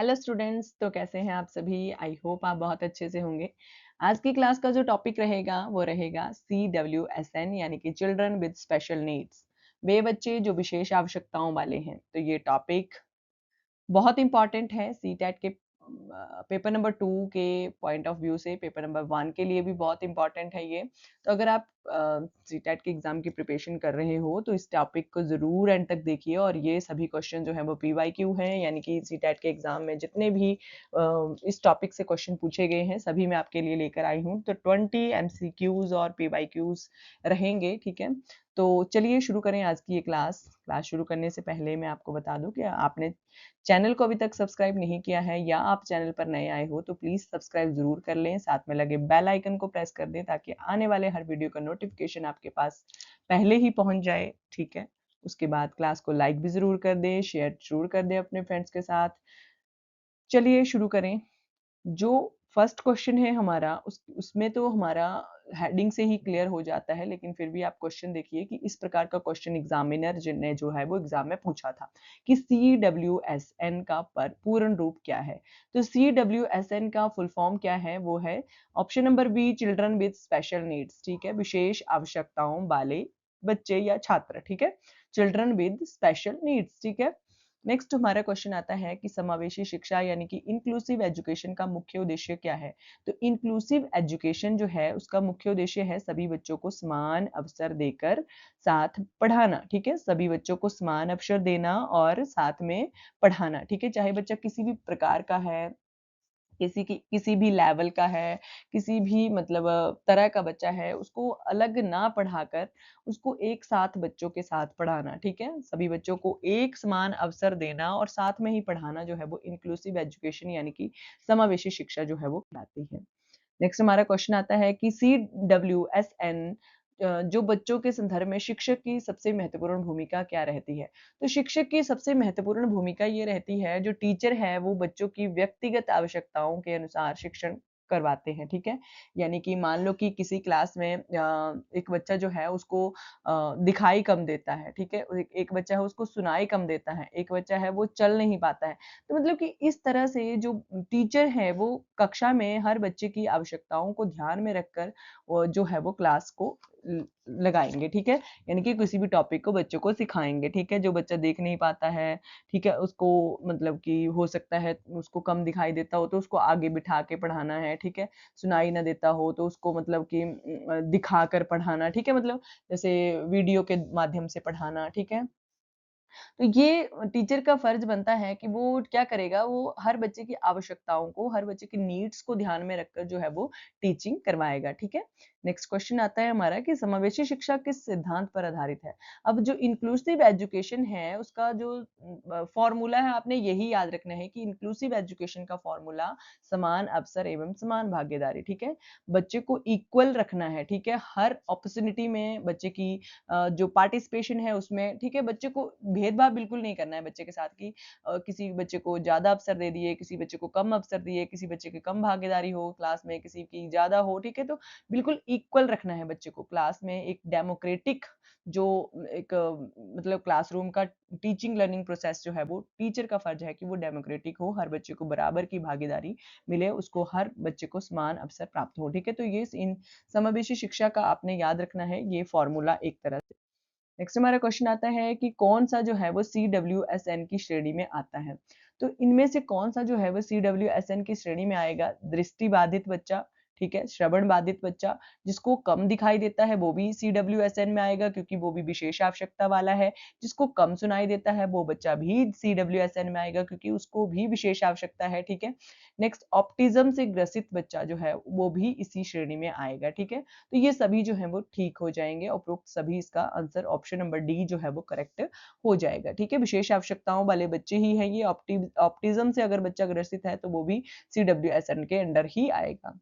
Hello students, तो कैसे हैं आप सभी। आई होप आप बहुत अच्छे से होंगे। आज की क्लास का जो टॉपिक रहेगा वो रहेगा CWSN यानी कि चिल्ड्रन विद स्पेशल नीड्स। वे बच्चे जो विशेष आवश्यकताओं वाले हैं। तो ये टॉपिक बहुत इंपॉर्टेंट है सीटेट के पेपर नंबर 2 के पॉइंट ऑफ व्यू से। पेपर नंबर 1 के लिए भी बहुत इंपॉर्टेंट है ये। तो अगर आप सीटेट के एग्जाम की प्रिपरेशन कर रहे हो तो इस टॉपिक को जरूर एंड तक देखिए। और ये सभी क्वेश्चन जो है वो PYQ हैं, यानी कि सीटेट के एग्जाम में जितने भी इस टॉपिक से क्वेश्चन पूछे गए हैं सभी मैं आपके लिए लेकर आई हूँ। तो 20 MCQs और PYQs रहेंगे, ठीक है। तो चलिए शुरू करें आज की ये क्लास। क्लास शुरू करने से पहले मैं आपको बता दूं कि आपने चैनल को अभी तक सब्सक्राइब नहीं किया है या आप चैनल पर नए आए हो तो प्लीज सब्सक्राइब जरूर कर लें। साथ में लगे बेल आइकन को प्रेस कर दें ताकि आने वाले हर वीडियो का नोटिफिकेशन आपके पास पहले ही पहुंच जाए, ठीक है। उसके बाद क्लास को लाइक भी जरूर कर दें, शेयर जरूर कर दें अपने फ्रेंड्स के साथ। चलिए शुरू करें। जो फर्स्ट क्वेश्चन है हमारा उसमें तो हमारा हेडिंग से ही क्लियर हो जाता है, लेकिन फिर भी आप क्वेश्चन देखिए कि इस प्रकार का क्वेश्चन एग्जामिनर ने जो है वो एग्जाम में पूछा था कि CWSN का पर पूर्ण रूप क्या है। तो CWSN का फुल फॉर्म क्या है, वो है option number B, children with special needs, ठीक है। विशेष आवश्यकताओं वाले बच्चे या छात्र, ठीक है। चिल्ड्रन विद स्पेशल नीड्स, ठीक है। नेक्स्ट हमारा क्वेश्चन आता है कि समावेशी शिक्षा यानी कि इंक्लूसिव एजुकेशन का मुख्य उद्देश्य क्या है। तो इंक्लूसिव एजुकेशन जो है उसका मुख्य उद्देश्य है सभी बच्चों को समान अवसर देकर साथ पढ़ाना, ठीक है। सभी बच्चों को समान अवसर देना और साथ में पढ़ाना, ठीक है। चाहे बच्चा किसी भी प्रकार का है, किसी भी लेवल का है, किसी भी मतलब तरह का बच्चा है, उसको अलग ना पढ़ाकर उसको एक साथ बच्चों के साथ पढ़ाना, ठीक है। सभी बच्चों को एक समान अवसर देना और साथ में ही पढ़ाना जो है वो इंक्लूसिव एजुकेशन यानी कि समावेशी शिक्षा जो है वो कहलाती है। नेक्स्ट हमारा क्वेश्चन आता है कि CWSN जो बच्चों के संदर्भ में शिक्षक की सबसे महत्वपूर्ण भूमिका क्या रहती है। तो शिक्षक की सबसे महत्वपूर्ण भूमिका ये रहती है, जो टीचर है वो बच्चों की व्यक्तिगत आवश्यकताओं के अनुसार शिक्षण करवाते हैं, ठीक है। यानी कि मान लो कि किसी क्लास में एक बच्चा जो है उसको दिखाई कम देता है, ठीक है। एक बच्चा है उसको सुनाई कम देता है, एक बच्चा है वो चल नहीं पाता है। तो मतलब कि इस तरह से जो टीचर है वो कक्षा में हर बच्चे की आवश्यकताओं को ध्यान में रखकर वो जो है वो क्लास को लगाएंगे, ठीक है। यानी कि किसी भी टॉपिक को बच्चों को सिखाएंगे, ठीक है। जो बच्चा देख नहीं पाता है, ठीक है, उसको मतलब कि हो सकता है उसको कम दिखाई देता हो तो उसको आगे बिठा के पढ़ाना है, ठीक है। सुनाई ना देता हो तो उसको मतलब कि दिखा कर पढ़ाना, ठीक है। मतलब जैसे वीडियो के माध्यम से पढ़ाना, ठीक है। तो ये टीचर का फर्ज बनता है कि वो क्या करेगा, वो हर बच्चे की आवश्यकताओं को, हर बच्चे की नीड्स को ध्यान में रखकर जो है वो टीचिंग करवाएगा, ठीक है। नेक्स्ट क्वेश्चन आता है हमारा कि समावेशी शिक्षा किस सिद्धांत पर आधारित है। अब जो इंक्लूसिव एजुकेशन है उसका जो फॉर्मूला है, आपने यही याद रखना है कि इंक्लूसिव एजुकेशन का फॉर्मूला समान अवसर एवं समान भागीदारी, ठीक है। बच्चे को इक्वल रखना है, ठीक है। हर अपॉर्चुनिटी में बच्चे की जो पार्टिसिपेशन है उसमें, ठीक है। बच्चे को भेदभाव बिल्कुल नहीं करना है बच्चे के साथ कि किसी बच्चे को ज़्यादा अवसर दे दिए, किसी बच्चे को कम अवसर दिए, किसी बच्चे की कम भागीदारी हो क्लास में, किसी की ज़्यादा हो, ठीक है। तो बिल्कुल इक्वल रखना है बच्चे को क्लास में। एक डेमोक्रेटिक जो एक मतलब क्लासरूम का टीचिंग लर्निंग प्रोसेस जो है वो टीचर का फर्ज है कि वो डेमोक्रेटिक हो, हर बच्चे को बराबर की भागीदारी मिले, उसको हर बच्चे को समान अवसर प्राप्त हो, ठीक है। तो ये इन समावेशी शिक्षा का आपने याद रखना है ये फॉर्मूला एक तरह से। नेक्स्ट हमारा क्वेश्चन आता है कि कौन सा जो है वो CWSN की श्रेणी में आता है। तो इनमें से कौन सा जो है वो CWSN की श्रेणी में आएगा। दृष्टि बाधित बच्चा, ठीक है। श्रवण बाधित बच्चा, जिसको कम दिखाई देता है वो भी CWSN में आएगा क्योंकि वो भी विशेष आवश्यकता वाला है। जिसको कम सुनाई देता है वो बच्चा भी CWSN में आएगा क्योंकि उसको भी विशेष आवश्यकता है, ठीक है। नेक्स्ट ऑप्टिज्म से ग्रसित बच्चा जो है वो भी इसी श्रेणी में आएगा, ठीक है। तो ये सभी जो है वो ठीक हो जाएंगे। उपरोक्त सभी, इसका आंसर ऑप्शन नंबर डी जो है वो करेक्ट हो जाएगा, ठीक है। विशेष आवश्यकताओं वाले बच्चे ही हैं ये। ऑप्टिज्म से अगर बच्चा ग्रसित है तो वो भी CWSN के अंडर ही आएगा।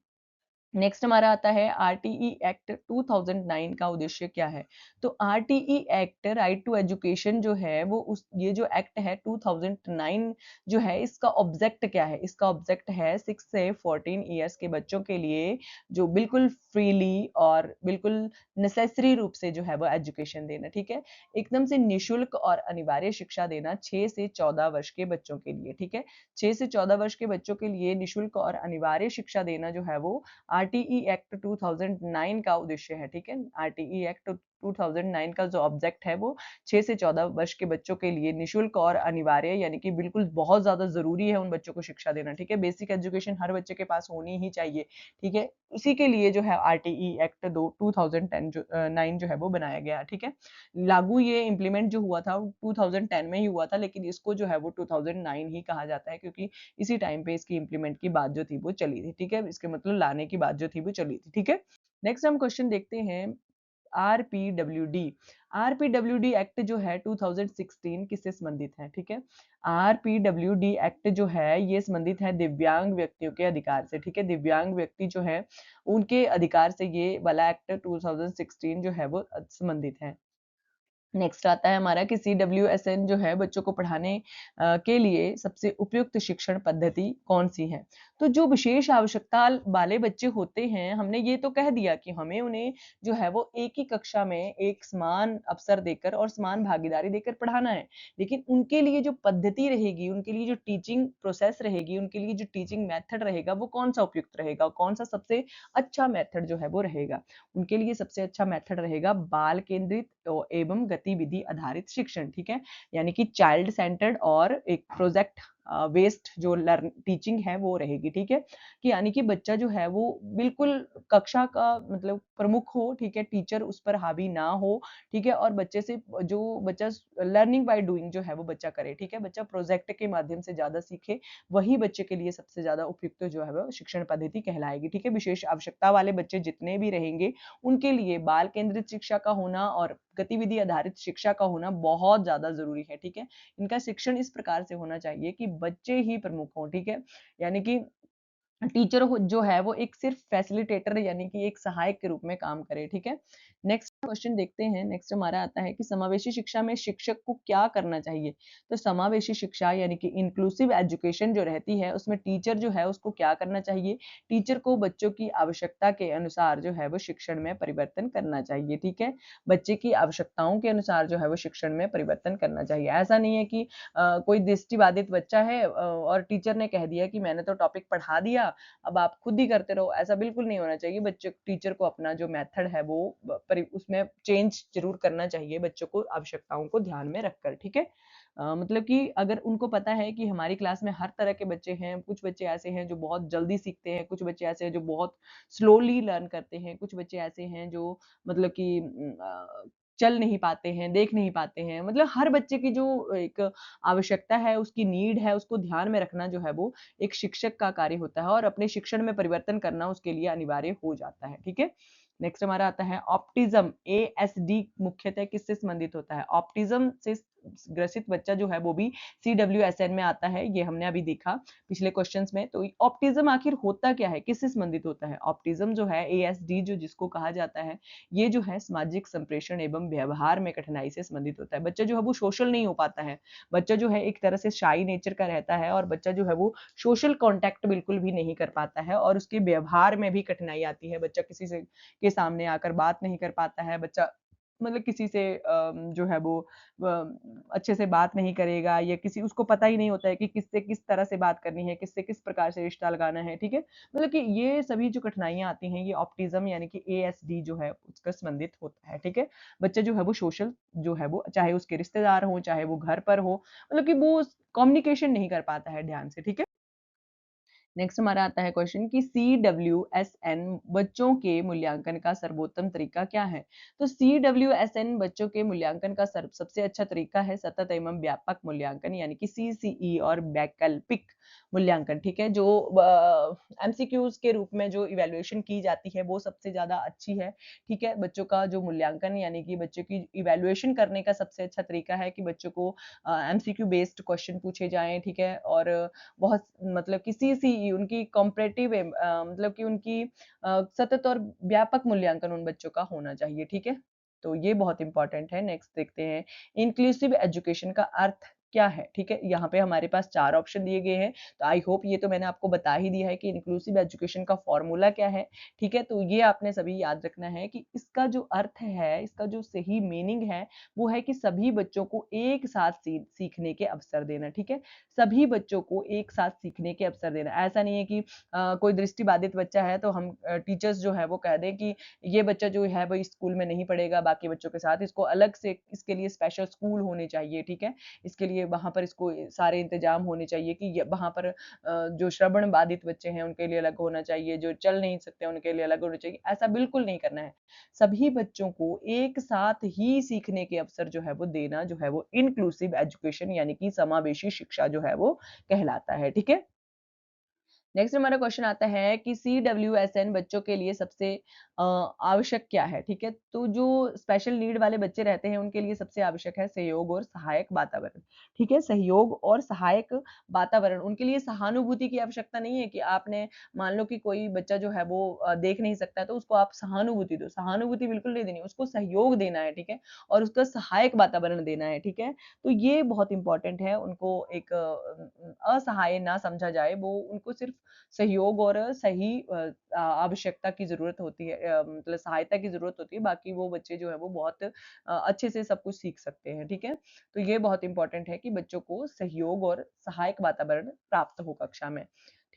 नेक्स्ट हमारा आता है आरटीई एक्ट 2009 का उद्देश्य क्या है? तो RTE act right to education जो है वो उस ये जो एक्ट है 2009 जो है इसका ऑब्जेक्ट क्या है? इसका ऑब्जेक्ट है 6 से 14 इयर्स के बच्चों के लिए जो बिल्कुल फ्रीली और बिल्कुल नेसेसरी रूप से जो है वो एजुकेशन देना, ठीक है? एकदम से निःशुल्क और अनिवार्य शिक्षा देना 6 से 14 वर्ष के बच्चों के लिए, ठीक है? 6 से 14 वर्ष के बच्चों के लिए निःशुल्क और अनिवार्य शिक्षा देना जो है वो आरटीई एक्ट 2009 का उद्देश्य है, ठीक है? आरटीई एक्ट 2009 का जो ऑब्जेक्ट है वो 6 से 14 वर्ष के बच्चों के लिए निःशुल्क और अनिवार्य यानी कि बिल्कुल बहुत ज़्यादा ज़रूरी है उन बच्चों को शिक्षा देना, ठीक है? बेसिक एजुकेशन हर बच्चे के पास होनी ही चाहिए, ठीक है? उसी के लिए जो है आरटीई एक्ट 2010 9 जो है वो बनाया गया, ठीक है? लागू ये इम्प्लीमेंट जो हुआ था 2010 में ही हुआ था, लेकिन इसको जो है वो 2009 ही कहा जाता है क्योंकि इसी टाइम पे इसकी इम्प्लीमेंट की बात जो थी वो चली थी, ठीक है? इसके मतलब लाने की बात जो थी वो चली थी, ठीक है? नेक्स्ट हम क्वेश्चन देखते हैं आरपीडब्ल्यूडी। आरपीडब्ल्यूडी एक्ट जो है 2016 किससे संबंधित है, ठीक है? आरपीडब्ल्यूडी एक्ट जो है ये संबंधित है दिव्यांग व्यक्तियों के अधिकार से, ठीक है? दिव्यांग व्यक्ति जो है उनके अधिकार से ये वाला एक्ट 2016 जो है वो संबंधित है। नेक्स्ट आता है हमारा कि सीडब्ल्यूएसएन जो है बच्चों को पढ़ाने के लिए सबसे उपयुक्त शिक्षण पद्धति कौन-सी है? तो जो विशेष आवश्यकता वाले बच्चे होते हैं, हमने ये तो कह दिया कि हमें उन्हें जो है वो एक ही कक्षा में एक समान अवसर देकर और समान भागीदारी देकर पढ़ाना है। लेकिन उनके लिए जो पद्धति रहेगी, उनके लिए जो टीचिंग प्रोसेस रहेगी, उनके लिए जो टीचिंग मेथड रहेगा, वो कौन-सा उपयुक्त रहेगा? कौन-सा सबसे अच्छा मेथड जो है वो रहेगा? उनके लिए सबसे अच्छा मेथड रहेगा बाल केंद्रित एवं गतिविधि आधारित शिक्षण, ठीक है? यानी कि चाइल्ड सेंटर्ड और एक प्रोजेक्ट बेस्ड जो लर्न टीचिंग है वो रहेगी, ठीक है? कि यानी कि बच्चा जो है वो बिल्कुल कक्षा का मतलब प्रमुख हो, ठीक है? टीचर उस पर हावी ना हो, ठीक है? और बच्चे से जो बच्चा लर्निंग बाय डूइंग जो है वो बच्चा करे, ठीक है? बच्चा प्रोजेक्ट के माध्यम से ज़्यादा सीखे, वही बच्चे के लिए सबसे ज़्यादा उपयुक्त जो है वो शिक्षण पद्धति कहलाएगी, ठीक है? विशेष आवश्यकता वाले बच्चे जितने भी रहेंगे, उनके लिए बाल केंद्रित शिक्षा का होना और गतिविधि आधारित शिक्षा का होना बहुत ज़्यादा ज़रूरी है, ठीक है? इनका शिक्षण इस प्रकार से होना चाहिए कि बच्चे ही प्रमुख हों, ठीक है? यानी कि टीचर हो जो है वो एक सिर्फ फैसिलिटेटर यानी कि एक सहायक के रूप में काम करे, ठीक है? नेक्स्ट क्वेश्चन देखते हैं, नेक्स्ट हमारा आता है कि समावेशी शिक्षा में शिक्षक को क्या करना चाहिए? तो समावेशी शिक्षा यानी कि इंक्लूसिव एजुकेशन जो रहती है, उसमें टीचर जो है उसको क्या करना चाहिए? टीचर को बच्चों की आवश्यकता के अनुसार जो है वो शिक्षण में परिवर्तन करना चाहिए, ठीक है? बच्चे की आवश्यकताओं के अनुसार जो है वो शिक्षण में परिवर्तन करना चाहिए। ऐसा नहीं है कि कोई दृष्टिबाधित बच्चा है और टीचर ने कह दिया कि मैंने तो टॉपिक पढ़ा दिया, अब आप खुद ही करते रहो, ऐसा बिल्कुल नहीं होना चाहिए। बच्चे टीचर को अपना जो मेथड है वो उसमें चेंज ज़रूर करना चाहिए बच्चों को आवश्यकताओं को ध्यान में रखकर, ठीक है? मतलब कि अगर उनको पता है कि हमारी क्लास में हर तरह के बच्चे हैं, कुछ बच्चे ऐसे हैं जो बहुत जल्दी सीखते हैं, कुछ बच्चे ऐसे हैं जो बहुत स्लोली लर्न करते हैं, कुछ बच्चे ऐसे हैं जो मतलब कि चल नहीं पाते हैं, देख नहीं पाते हैं, मतलब हर बच्चे की जो एक आवश्यकता है, उसकी नीड है, उसको ध्यान में रखना जो है वो एक शिक्षक का कार्य होता है और अपने शिक्षण में परिवर्तन करना उसके लिए अनिवार्य हो जाता है, ठीक है? नेक्स्ट हमारा आता है ऑप्टिज्म, एएसडी मुख्यतः किससे संबंधित होता है? ऑप्टिज्म से ग्रसित बच्चा जो है वो भी सीडब्ल्यूएसएन में आता है, ये हमने अभी देखा पिछले क्वेश्चंस में। तो ऑप्टिज्म आखिर होता क्या है? किससे संबंधित होता है? ऑप्टिज्म जो है एएसडी जो जिसको कहा जाता है, ये जो है सामाजिक संप्रेषण एवं व्यवहार में कठिनाई से संबंधित होता है। बच्चा जो है वो सोशल नहीं हो पाता है। बच्चा जो है एक तरह से शाई नेचर का रहता है और बच्चा जो है वो सोशल कॉन्टैक्ट बिल्कुल भी नहीं कर पाता है और उसके व्यवहार में भी कठिनाई आती है। बच्चा किसी से के सामने आकर बात नहीं कर पाता है। बच्चा मतलब किसी से जो है वो अच्छे से बात नहीं करेगा या किसी उसको पता ही नहीं होता है कि किससे किस तरह से बात करनी है, किससे किस प्रकार से रिश्ता लगाना है, ठीक है? मतलब कि ये सभी जो कठिनाइयाँ आती हैं, ये ऑप्टिज़्म यानी कि एएसडी जो है उसका संबंधित होता है, ठीक है? बच्चा जो है वो सोशल जो है वो चाहे उसके रिश्तेदार हों, चाहे वो घर पर हो, मतलब कि वो कम्युनिकेशन नहीं कर पाता है ध्यान से, ठीक है? नेक्स्ट हमारा आता है क्वेश्चन कि सीडब्ल्यूएसएन बच्चों के मूल्यांकन का सर्वोत्तम तरीका क्या है? तो सीडब्ल्यूएसएन बच्चों के मूल्यांकन का सबसे अच्छा तरीका है सतत एवं व्यापक मूल्यांकन यानी कि सीसीई और वैकल्पिक मूल्यांकन, ठीक है? जो एमसीक्यूज के रूप में जो इवैल्यूएशन की जाती है वो सबसे ज़्यादा अच्छी है, ठीक है? बच्चों का जो मूल्यांकन यानी कि बच्चों की इवैल्यूएशन करने का सबसे अच्छा तरीका है कि बच्चों को एमसीक्यू बेस्ड क्वेश्चन पूछे जाएँ, ठीक है? और बहुत मतलब कि सीसीई की उनकी कॉम्परेटिव मतलब कि उनकी सतत और व्यापक मूल्यांकन उन बच्चों का होना चाहिए, ठीक है? तो ये बहुत इम्पोर्टेंट है। नेक्स्ट देखते हैं, इंक्लूसिव एजुकेशन का अर्थ क्या है? ठीक है, यहाँ पे हमारे पास 4 ऑप्शन दिए गए हैं, तो आई होप ये तो मैंने आपको बता ही दिया है कि इंक्लूसिव एजुकेशन का फॉर्मूला क्या है, ठीक है? तो ये आपने सभी याद रखना है कि इसका जो अर्थ है, इसका जो सही मीनिंग है, वो है कि सभी बच्चों को एक साथ सीखने के अवसर देना, ठीक है? सभी बच्चों को एक साथ सीखने के अवसर देना। ऐसा नहीं है कि कोई दृष्टिबाधित बच्चा है तो हम टीचर्स जो है वो कह दें कि ये बच्चा जो है वो इस स्कूल में नहीं पढ़ेगा बाकी बच्चों के साथ, इसको अलग से इसके लिए स्पेशल स्कूल होने चाहिए, ठीक है? इसके लिए वहाँ पर इसको सारे इंतजाम होने चाहिए कि वहाँ पर जो श्रवण बाधित बच्चे हैं उनके लिए अलग होना चाहिए, जो चल नहीं सकते उनके लिए अलग होना चाहिए, ऐसा बिल्कुल नहीं करना है। सभी बच्चों को एक साथ ही सीखने के अवसर जो है वो देना जो है वो इंक्लूसिव एजुकेशन यानी कि समावेशी शिक्षा जो है वो कहलाता है, ठीक है? नेक्स्ट हमारा क्वेश्चन आता है कि CWSN बच्चों के लिए सबसे आवश्यक क्या है? ठीक है, तो जो स्पेशल नीड वाले बच्चे रहते हैं उनके लिए सबसे आवश्यक है सहयोग और सहायक वातावरण। ठीक है, सहयोग और सहायक वातावरण, उनके लिए सहानुभूति की आवश्यकता नहीं है कि आपने मान लो कि कोई बच्चा जो है वो देख नहीं सकता है तो उसको आप सहानुभूति दो, सहानुभूति बिल्कुल नहीं देनी, उसको सहयोग देना है, ठीक है? और उसका सहायक वातावरण देना है, ठीक है? तो ये बहुत इम्पोर्टेंट है, उनको एक असहाय ना समझा जाए, वो उनको सिर्फ सहयोग और सही आवश्यकता की ज़रूरत होती है, मतलब सहायता की ज़रूरत होती है, बाकी वो बच्चे जो हैं वो बहुत अच्छे से सब कुछ सीख सकते हैं, ठीक है? तो ये बहुत इम्पोर्टेंट है कि बच्चों को सहयोग और सहायक वातावरण प्राप्त हो कक्षा में,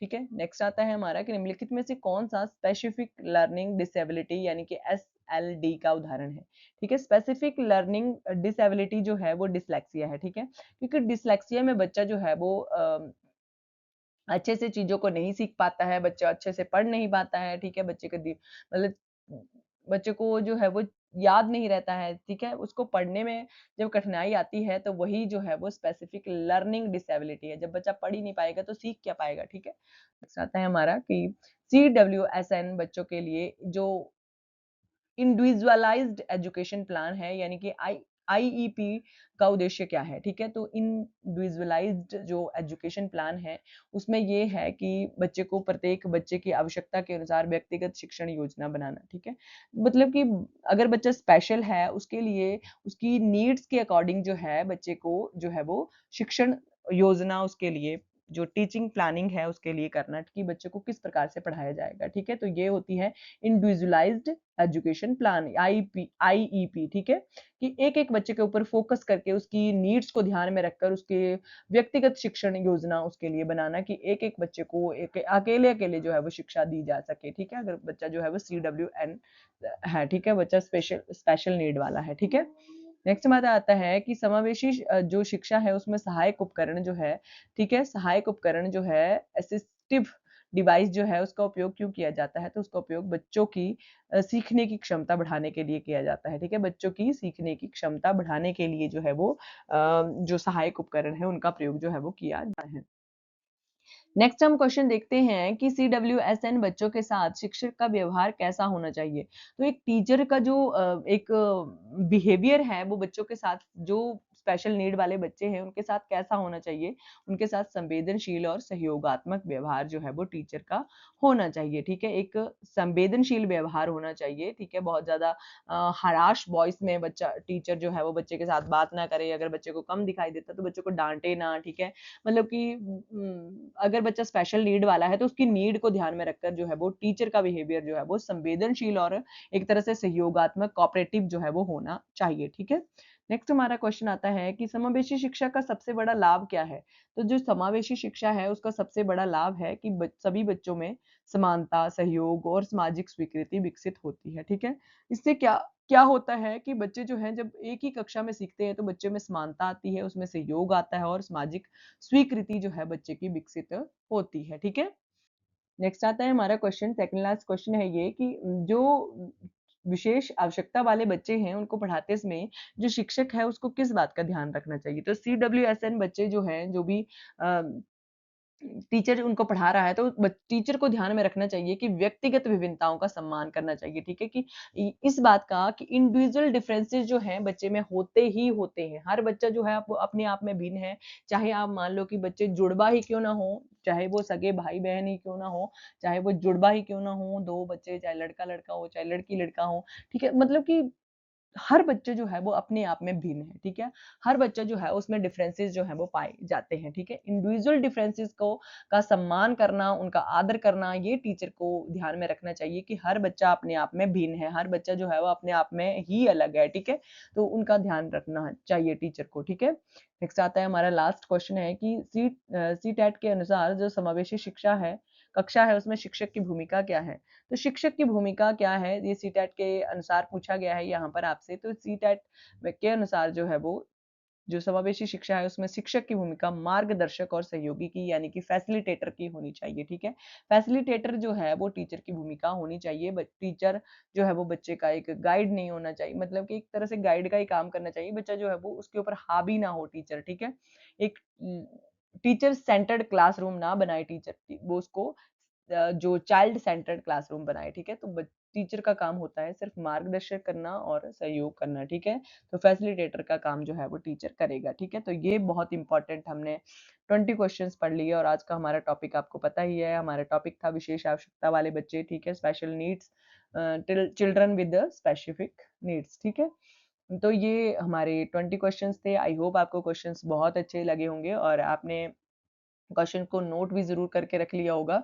ठीक है? नेक्स्ट आता है हमारा कि निम्नलिखित में से कौन-सा स्पेसिफिक लर्निंग डिसेबिलिटी यानी कि SLD का उदाहरण है, ठीक है? स्पेसिफिक लर्निंग डिसेबिलिटी जो है वो डिस्लेक्सिया है, ठीक है? क्योंकि डिस्लेक्सिया में बच्चा जो है वो अच्छे से चीज़ों को नहीं सीख पाता है, बच्चा अच्छे से पढ़ नहीं पाता है, ठीक है? बच्चे का मतलब बच्चे को जो है वो याद नहीं रहता है, ठीक है? उसको पढ़ने में जब कठिनाई आती है, तो वही जो है वो स्पेसिफिक लर्निंग डिसेबिलिटी है। जब बच्चा पढ़ ही नहीं पाएगा, तो सीख क्या पाएगा, ठीक है? नेक्स्ट आता है हमारा कि CWSN बच्चों के लिए जो इंडिविजुअलाइज्ड एजुकेशन प्लान है यानी कि आईईपी का उद्देश्य क्या है, ठीक है? तो इंडिविजुअलाइज्ड जो एजुकेशन प्लान है, उसमें ये है कि बच्चे को प्रत्येक बच्चे की आवश्यकता के अनुसार व्यक्तिगत शिक्षण योजना बनाना, ठीक है? मतलब कि अगर बच्चा स्पेशल है, उसके लिए उसकी नीड्स के अकॉर्डिंग जो है बच्चे को जो है वो शिक्षण योजना उसके लिए जो टीचिंग प्लानिंग है उसके लिए करना कि बच्चे को किस प्रकार से पढ़ाया जाएगा, ठीक है? तो ये होती है इंडिविजुअलाइज्ड एजुकेशन प्लान आईईपी, ठीक है? कि एक-एक बच्चे के ऊपर फोकस करके उसकी नीड्स को ध्यान में रखकर उसके व्यक्तिगत शिक्षण योजना उसके लिए बनाना कि एक-एक बच्चे को एक अकेले-अकेले जो है वो शिक्षा दी जा सके, ठीक है? अगर बच्चा जो है वो CWN है, ठीक है? बच्चा स्पेशल स्पेशल नीड वाला है, ठीक है? नेक्स्ट हमारा आता है कि समावेशी जो शिक्षा है उसमें सहायक उपकरण जो है, ठीक है? सहायक उपकरण जो है असिस्टिव डिवाइस जो है उसका उपयोग क्यों किया जाता है? तो उसका उपयोग बच्चों की सीखने की क्षमता बढ़ाने के लिए किया जाता है, ठीक है? बच्चों की सीखने की क्षमता बढ़ाने के लिए जो है वो जो सहायक उपकरण है उनका प्रयोग जो है वो किया जाता है। नेक्स्ट हम क्वेश्चन देखते हैं कि CWSN बच्चों के साथ शिक्षक का व्यवहार कैसा होना चाहिए? तो एक टीचर का जो एक बिहेवियर है वो बच्चों के साथ जो स्पेशल नीड वाले बच्चे हैं उनके साथ कैसा होना चाहिए? उनके साथ संवेदनशील और सहयोगात्मक व्यवहार जो है वो टीचर का होना चाहिए, ठीक है? एक संवेदनशील व्यवहार होना चाहिए, ठीक है? बहुत ज़्यादा हराश वॉइस में बच्चा टीचर जो है वो बच्चे के साथ बात ना करे, अगर बच्चे को कम दिखाई देता है तो बच्चे को डाँटे ना, ठीक है? मतलब कि अगर बच्चा स्पेशल नीड वाला है तो उसकी नीड को ध्यान में रखकर जो है वो टीचर का बिहेवियर जो है वो संवेदनशील और एक तरह से सहयोगात्मक कोऑपरेटिव जो है वो होना चाहिए, ठीक है? नेक्स्ट हमारा क्वेश्चन आता है कि समावेशी शिक्षा का सबसे बड़ा लाभ क्या है? तो जो समावेशी शिक्षा है उसका सबसे बड़ा लाभ है कि सभी बच्चों में समानता, सहयोग और सामाजिक स्वीकृति विकसित होती है, ठीक है? इससे क्या क्या होता है कि बच्चे जो हैं जब एक ही कक्षा में सीखते हैं तो बच्चे में समानता आती है, उसमें सहयोग आता है और सामाजिक स्वीकृति जो है बच्चे की विकसित होती है, ठीक है? नेक्स्ट आता है हमारा क्वेश्चन, सेकंड लास्ट क्वेश्चन है ये कि जो विशेष आवश्यकता वाले बच्चे हैं, उनको पढ़ाते समय जो शिक्षक है उसको किस बात का ध्यान रखना चाहिए? तो CWSN बच्चे जो हैं, जो भी अ, टीचर उनको पढ़ा रहा है तो टीचर को ध्यान में रखना चाहिए कि व्यक्तिगत विभिन्नताओं का सम्मान करना चाहिए, ठीक है? कि इस बात का कि इंडिविजुअल डिफरेंसेस जो हैं बच्चे में होते ही होते हैं। हर बच्चा जो है अपने आप में भिन्न है, चाहे आप मान लो कि बच्चे जुड़वा ही क्यों ना हो, चाहे वो सगे भाई-बहन ही क्यों ना हो, चाहे वो जुड़वा ही क्यों ना हो, 2 बच्चे चाहे लड़का-लड़का हो, चाहे लड़की-लड़का हो, ठीक है? मतलब कि हर बच्चे जो है वो अपने आप में भिन्न है, ठीक है? हर बच्चा जो है उसमें डिफरेंसेस जो हैं वो पाए जाते हैं, ठीक है? इंडिविजुअल डिफरेंसेस को का सम्मान करना, उनका आदर करना, ये टीचर को ध्यान में रखना चाहिए कि हर बच्चा अपने आप में भिन्न है, हर बच्चा जो है वो अपने आप में ही अलग है, ठीक है? तो उनका ध्यान रखना चाहिए टीचर को, ठीक है? नेक्स्ट आता है हमारा लास्ट क्वेश्चन है कि सीटेट के अनुसार जो समावेशी शिक्षा है, कक्षा है उसमें शिक्षक की भूमिका क्या है? तो शिक्षक की भूमिका क्या है, ये सीटेट के अनुसार पूछा गया है यहाँ पर आपसे। तो सीटेट के अनुसार जो है वो जो समावेशी शिक्षा है उसमें शिक्षक की भूमिका मार्गदर्शक और सहयोगी की यानी कि फैसिलिटेटर की होनी चाहिए, ठीक है? फैसिलिटेटर जो है वो टीचर की भूमिका होनी चाहिए। टीचर जो है वो बच्चे का एक गाइड नहीं होना चाहिए, मतलब कि एक तरह से गाइड का ही काम करना चाहिए। बच्चा जो है वो उसके ऊपर हावी ना हो टीचर, ठीक है? एक टीचर सेंटर्ड क्लासरूम ना बनाए टीचर, वो उसको जो चाइल्ड सेंटर्ड क्लासरूम बनाए, ठीक है? तो टीचर का काम होता है सिर्फ मार्गदर्शन करना और सहयोग करना, ठीक है? तो फैसिलिटेटर का काम जो है वो टीचर करेगा, ठीक है? तो ये बहुत इम्पोर्टेंट हमने 20 क्वेश्चंस पढ़ लिए और आज का हमारा टॉपिक आपको पता ही है, हमारा टॉपिक था विशेष आवश्यकता वाले बच्चे, ठीक है? Special needs children with specific needs, ठीक है? तो ये हमारे 20 क्वेश्चंस थे। आई होप आपको क्वेश्चंस बहुत अच्छे लगे होंगे और आपने क्वेश्चन को नोट भी ज़रूर करके रख लिया होगा।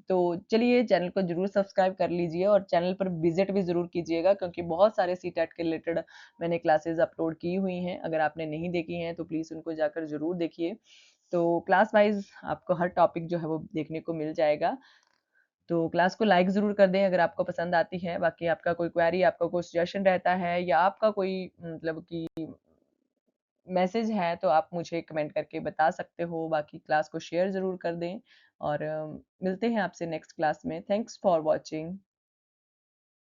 तो चलिए चैनल को ज़रूर सब्सक्राइब कर लीजिए और चैनल पर विज़िट भी ज़रूर कीजिएगा क्योंकि बहुत सारे सीटेट के रिलेटेड मैंने क्लासेस अपलोड की हुई हैं। अगर आपने नहीं देखी हैं तो प्लीज़ उनको जाकर ज़रूर देखिए। तो क्लास वाइज़ आपको हर टॉपिक जो है वो देखने को मिल जाएगा। तो क्लास को लाइक ज़रूर कर दें अगर आपको पसंद आती है। बाकी आपका कोई क्वेरी, आपका कोई सजेशन रहता है या आपका कोई मतलब कि मैसेज है तो आप मुझे कमेंट करके बता सकते हो। बाकी क्लास को शेयर ज़रूर कर दें और मिलते हैं आपसे नेक्स्ट क्लास में। Thanks for watching.